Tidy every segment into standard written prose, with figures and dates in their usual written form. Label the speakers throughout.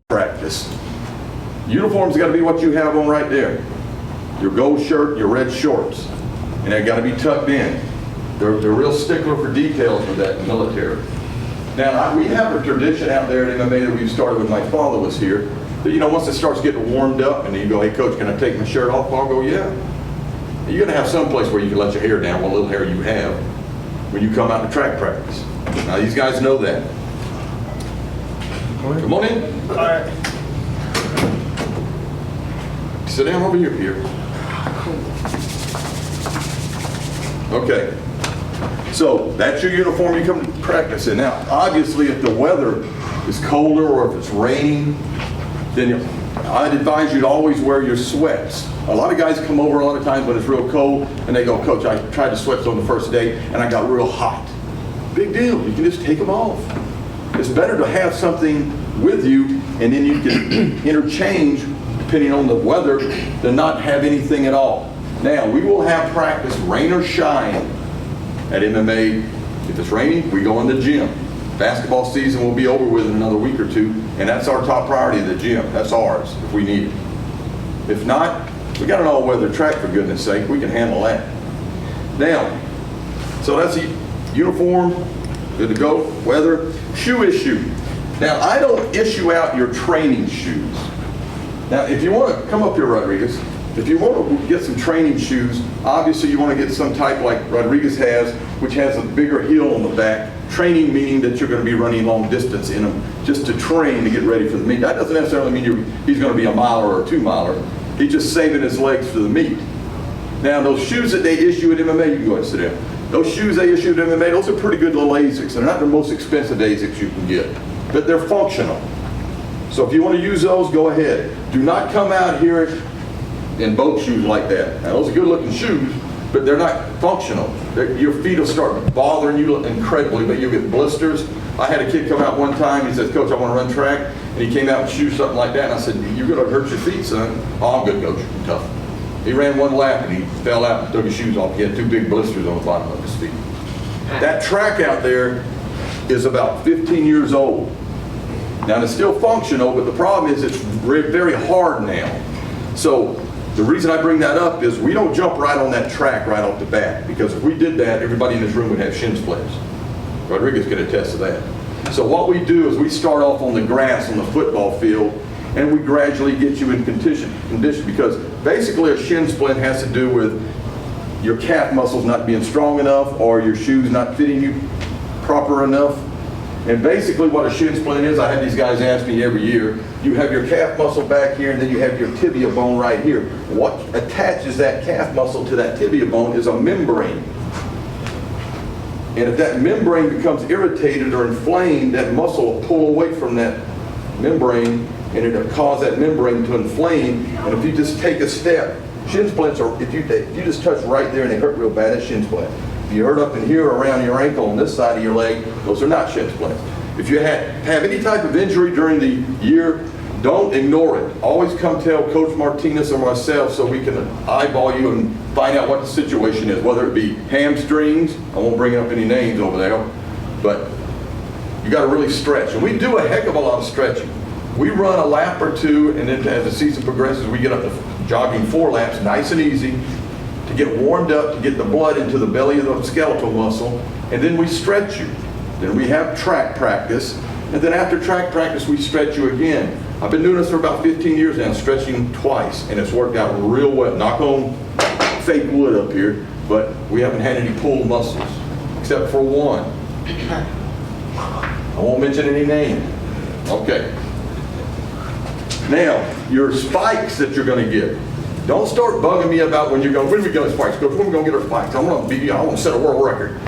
Speaker 1: Practice. Uniform's got to be what you have on right there. Your gold shirt, your red shorts, and they got to be tucked in. They're real stickler for details with that in the military. Now, we have a tradition out there at MMA that we started when my father was here, that, you know, once it starts getting warmed up and you go, hey, coach, can I take my shirt off? I'll go, yeah. You're going to have some place where you can let your hair down, what little hair you have, when you come out to track practice. Now, these guys know that. Come on in.
Speaker 2: All right.
Speaker 1: Sit down over here, Pierre. Okay. So that's your uniform you come to practice in. Now, obviously, if the weather is colder or if it's raining, then I'd advise you to always wear your sweats. A lot of guys come over a lot of times when it's real cold and they go, Coach, I tried the sweats on the first day and I got real hot. Big deal. You can just take them off. It's better to have something with you and then you can interchange depending on the weather than not have anything at all. Now, we will have practice rain or shine at MMA. If it's raining, we go in the gym. Basketball season will be over with in another week or two, and that's our top priority, the gym. That's ours if we need it. If not, we got an all-weather track, for goodness sake. We can handle that. Now, so that's the uniform, good to go, weather. Shoe issue. Now, I don't issue out your training shoes. Now, if you want to come up here, Rodriguez, if you want to get some training shoes, obviously you want to get some type like Rodriguez has, which has a bigger heel on the back. Training meaning that you're going to be running long distance in them just to train to get ready for the meet. That doesn't necessarily mean he's going to be a miler or a 2-miler. He's just saving his legs for the meet. Now, those shoes that they issue at MMA, you can go ahead and sit down. Those shoes they issue at MMA, those are pretty good little ASICs. They're not the most expensive ASICs you can get, but they're functional. So if you want to use those, go ahead. Do not come out here in boat shoes like that. Now, those are good looking shoes, but they're not functional. Your feet will start bothering you incredibly, but you'll get blisters. I had a kid come out one time, he says, Coach, I want to run track. And he came out with shoes, something like that, and I said, you're going to hurt your feet, son. Oh, I'm good, Coach, I'm tough. He ran one lap and he fell out and took his shoes off. He had 2 big blisters on the bottom of his feet. That track out there is about 15 years old. Now, it's still functional, but the problem is it's very hard now. So the reason I bring that up is we don't jump right on that track right off the bat, because if we did that, everybody in this room would have shin splints. Rodriguez can attest to that. So what we do is we start off on the grass on the football field, and we gradually get you in condition, because basically a shin splint has to do with your calf muscles not being strong enough or your shoes not fitting you proper enough. And basically what a shin splint is, I have these guys ask me every year, you have your calf muscle back here and then you have your tibia bone right here. What attaches that calf muscle to that tibia bone is a membrane. And if that membrane becomes irritated or inflamed, that muscle will pull away from that membrane and it'll cause that membrane to inflame. And if you just take a step, shin splints are, if you just touch right there and they hurt real bad, that's shin splint. If you hurt up in here around your ankle on this side of your leg, those are not shin splints. If you have any type of injury during the year, don't ignore it. Always come tell Coach Martinez or myself so we can eyeball you and find out what the situation is, whether it be hamstrings, I won't bring up any names over there, but you got to really stretch. And we do a heck of a lot of stretching. We run a lap or two, and then as the season progresses, we get up to jogging 4 laps, nice and easy, to get warmed up, to get the blood into the belly of the skeletal muscle, and then we stretch you. Then we have track practice, and then after track practice, we stretch you again. I've been doing this for about 15 years now, stretching twice, and it's worked out real well. Knock on fake wood up here, but we haven't had any pulled muscles, except for one. I won't mention any name. Okay. Now, your spikes that you're going to get. Don't start bugging me about when you're going, when are we going to spikes? Coach, when are we going to get our spikes? I want to set a world record.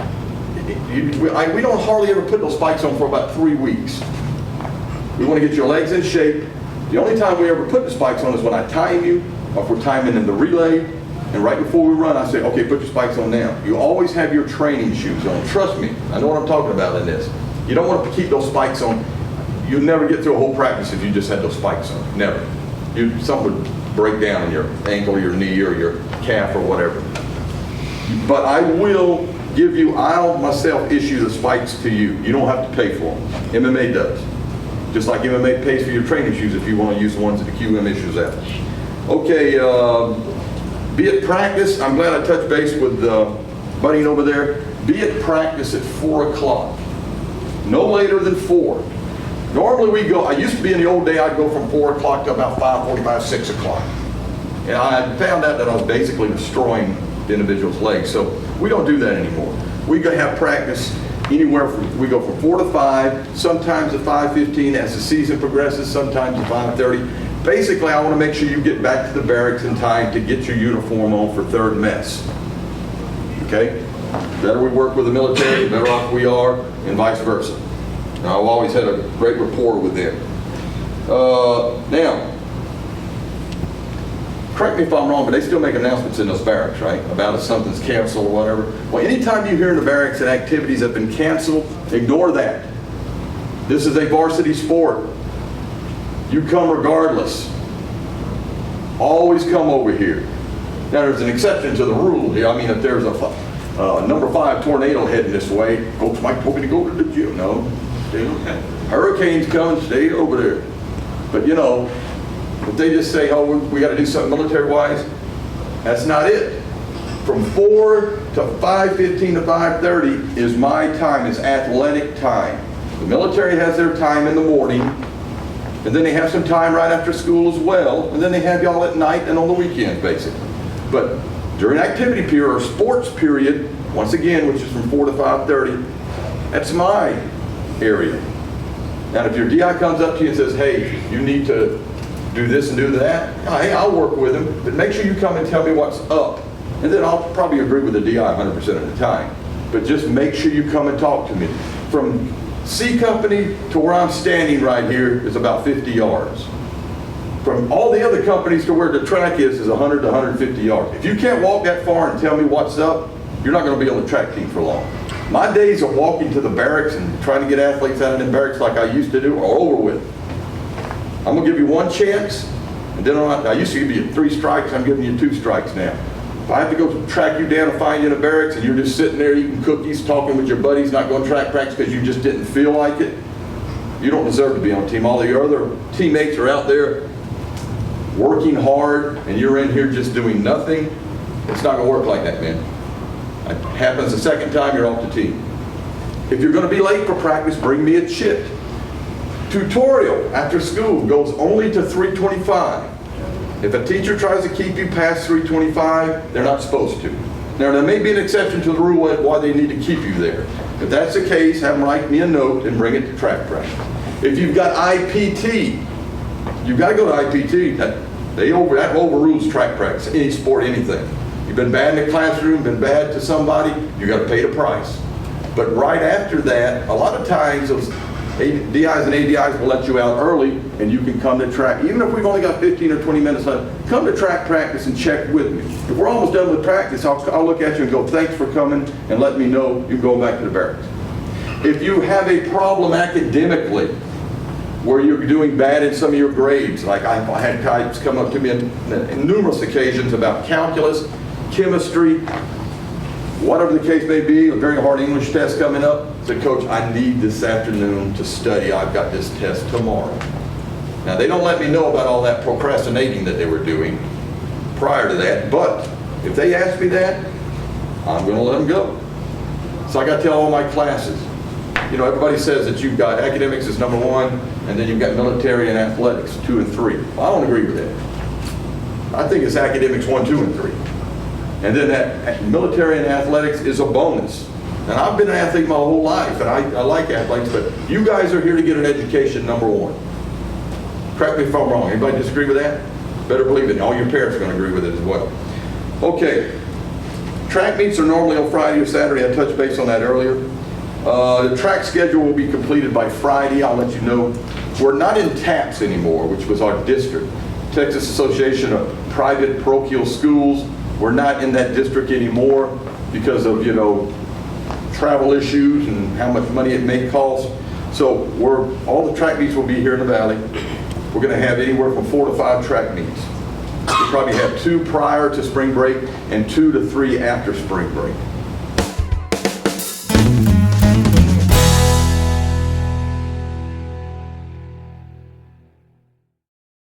Speaker 1: We don't hardly ever put those spikes on for about 3 weeks. We want to get your legs in shape. The only time we ever put the spikes on is when I time you, or if we're timing in the relay, and right before we run, I say, okay, put your spikes on now. You always have your training shoes on. Trust me, I know what I'm talking about in this. You don't want to keep those spikes on. You'll never get through a whole practice if you just had those spikes on. Never. Something would break down in your ankle, or your knee, or your calf, or whatever. But I will give you, I'll myself issue the spikes to you. You don't have to pay for them. MMA does. Just like MMA pays for your training shoes if you want to use the ones that the QM issues out. Okay, be at practice. I'm glad I touched base with Buddingh over there. Be at practice at 4 o'clock. No later than 4. Normally we go, I used to be in the old day, I'd go from 4 o'clock to about 5:45, 6 o'clock. And I found out that I was basically destroying the individual's legs. So we don't do that anymore. We go have practice anywhere from, we go from 4 to 5, sometimes at 5:15 as the season progresses, sometimes at 5:30. Basically, I want to make sure you get back to the barracks in time to get your uniform on for third mess. Okay? The better we work with the military, the better off we are, and vice versa. Now, I've always had a great rapport with them. Now, correct me if I'm wrong, but they still make announcements in those barracks, right? About if something's canceled or whatever. Well, anytime you hear in the barracks that activities have been canceled, ignore that. This is a varsity sport. You come regardless. Always come over here. Now, there's an exception to the rule here. I mean, if there's a number 5 tornado heading this way, Coach Mike told me to go to the gym. No, stay okay. Hurricanes coming, stay over there. But you know, if they just say, oh, we got to do something military-wise, that's not it. From 4 to 5:15 to 5:30 is my time, is athletic time. The military has their time in the morning, and then they have some time right after school as well, and then they have y'all at night and on the weekends, basically. But during activity period or sports period, once again, which is from 4 to 5:30, that's my area. Now, if your DI comes up to you and says, hey, you need to do this and do that, hey, I'll work with him, but make sure you come and tell me what's up. And then I'll probably agree with the DI 100% of the time. But just make sure you come and talk to me. From C Company to where I'm standing right here is about 50 yards. From all the other companies to where the track is 100 to 150 yards. If you can't walk that far and tell me what's up, you're not going to be on the track team for long. My days of walking to the barracks and trying to get athletes out of the barracks like I used to do are over with. I'm going to give you one chance, and then I used to give you 3 strikes, I'm giving you 2 strikes now. If I have to go track you down and find you in a barracks and you're just sitting there eating cookies, talking with your buddies, not going to track practice because you just didn't feel like it, you don't deserve to be on the team. All your other teammates are out there working hard, and you're in here just doing nothing. It's not going to work like that, man. It happens the second time, you're off the team. If you're going to be late for practice, bring me a chit. Tutorial after school goes only to 3:25. If a teacher tries to keep you past 3:25, they're not supposed to. Now, there may be an exception to the rule why they need to keep you there. If that's the case, have them write me a note and bring it to track practice. If you've got IPT, you've got to go to IPT. That overrules track practice, any sport, anything. You've been bad in the classroom, been bad to somebody, you got to pay the price. But right after that, a lot of times those DIs and ADIs will let you out early, and you can come to track. Even if we've only got 15 or 20 minutes left, come to track practice and check with me. If we're almost done with practice, I'll look at you and go, thanks for coming, and let me know you're going back to the barracks. If you have a problem academically, where you're doing bad in some of your grades, like I had types come up to me in numerous occasions about calculus, chemistry, whatever the case may be, a very hard English test coming up, said, Coach, I need this afternoon to study. I've got this test tomorrow. Now, they don't let me know about all that procrastinating that they were doing prior to that, but if they ask me that, I'm going to let them go. So I got to tell all my classes. You know, everybody says that you've got academics is number 1, and then you've got military and athletics 2 and 3. Well, I don't agree with that. I think it's academics 1, 2, and 3. And then that military and athletics is a bonus. And I've been an athlete my whole life, and I like athletes, but you guys are here to get an education, number 1. Correct me if I'm wrong. Anybody disagree with that? Better believe it. All your parents are going to agree with it as well. Okay. Track meets are normally on Friday or Saturday. I touched base on that earlier. The track schedule will be completed by Friday. I'll let you know. We're not in TAPS anymore, which was our district. Texas Association of Private Parochial Schools. We're not in that district anymore because of, you know, travel issues and how much money it may cost. So all the track meets will be here in the valley. We're going to have anywhere from 4 to 5 track meets. We'll probably have 2 prior to spring break and 2 to 3 after spring break.